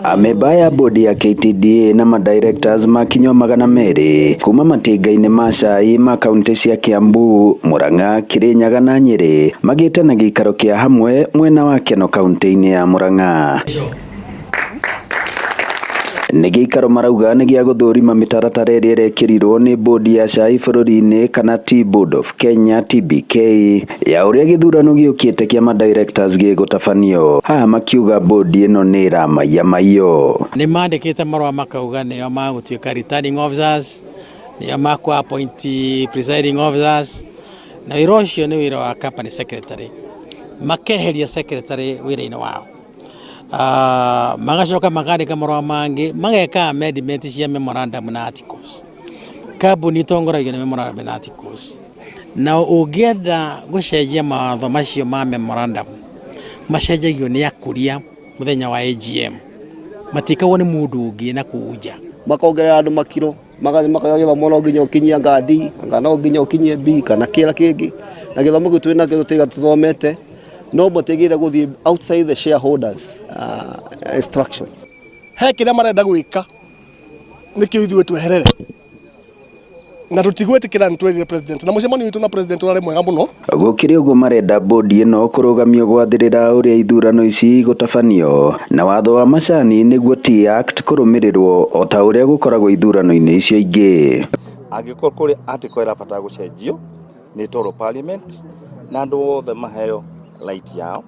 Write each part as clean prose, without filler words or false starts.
Ameba ya bodi ya KTDA na madirectors makinyo magana meri kuma matinga-ini ma cai ma kaunti cia Kiambu, Murang'a, Kirinyaga na Nyeri magite na gikaro kia hamwe mwena wa Keno kaunti-ini ya Murang'a. Nĩ gĩikaro marauga nĩ gĩa gũthũrima mĩtaratara ĩrĩa ĩrekĩrirwo nĩ bodi ya cai bũrũri-inĩ kana Tea Board of Kenya TBK ya ũrĩa gĩthurano gĩũkĩte kĩa madirectors gĩgũtabanio. Haha makiuga bodi ĩno nĩ ĩramaiya maiyo. Nĩ mandĩkĩte marũa makauga nĩo magũtuĩka returning officers, nĩo makwa appoint presiding officers, na wĩra ũcio nĩ wĩra wa company secretary. Makeheria secretary wĩra-inĩ wao. Magacoka makandĩka marũa mangĩ mageka amendment cia memorandum na articles. Kambuni itongoragio nĩ memorandum na articles. Na ũngĩenda gũcenjia mawatho macio ma memorandum macenjagio nĩ akũria mũthenya wa AGM. Matikagwo nĩ mũndũ ũngĩ na kũnja. Makongerera andũ makiro makagĩthomo no nginya ũkinyia ngadi kana no nginya ũkinyie B kana kĩra kĩngĩ na gĩthomo gĩtũ twĩna kĩo tũtiga tũthomete. No mategire guthi outside the shareholders instructions. He kĩrĩa marenda gwĩka nĩkĩo ithuĩ tweherere na tutigwĩtĩkĩra nĩ twĩrire president na mũcemanio witũ na president warĩ mwega mũno. Gũkĩrĩ ũguo marenda bodi ĩno kũrũgamio gwathĩrĩra ũrĩa ithurano ici gũtabanio na watho wa macani nĩguo Tea Act kũrũmĩrĩrwo o ta ũrĩa gũkoragwo ithurano-inĩ icio ingĩ. Angĩkorwo kũrĩ article ĩrabatara gũcenjio nĩ toro parliament na andũ othe maheo light yao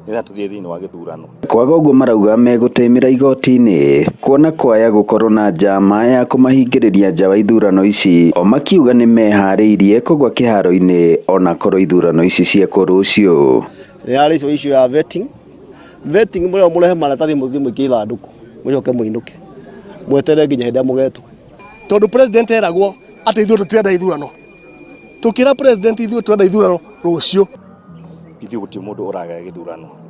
nĩgetha tũthiĩ thĩinĩ wa gĩthurano. Kwaga ũguo marauga megũtĩmĩra igoti-inĩ kuona kwaya gũkorwo na njama ya kũmahingĩrĩria nja wa ithurano ici, o makiuga nĩ meharĩirie kũgwa kĩharo-inĩ ona korwo ithurano ici ciekwo rũciũ. Nĩ harĩ issue ya vetting mũrĩa mũrehe maratathi mũingĩ ithandũkũ mũcoke mũinũke mwetere nginya hĩndĩ ya mũgetwo. Tondũ president eragwo atĩ ithuĩ tũtirenda ithurano, tũkĩra president ithuĩ tũrenda ithurano rũciũ. Ithuĩ gũtirĩ mũndũ ũragaya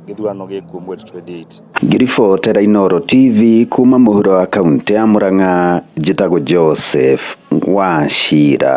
gĩthurano gĩkuo mweri 28. Ngĩribotera Inooro TV kuma mũhuro wa kaunti ya Murang'a, njĩtagwo Joseph Wachira.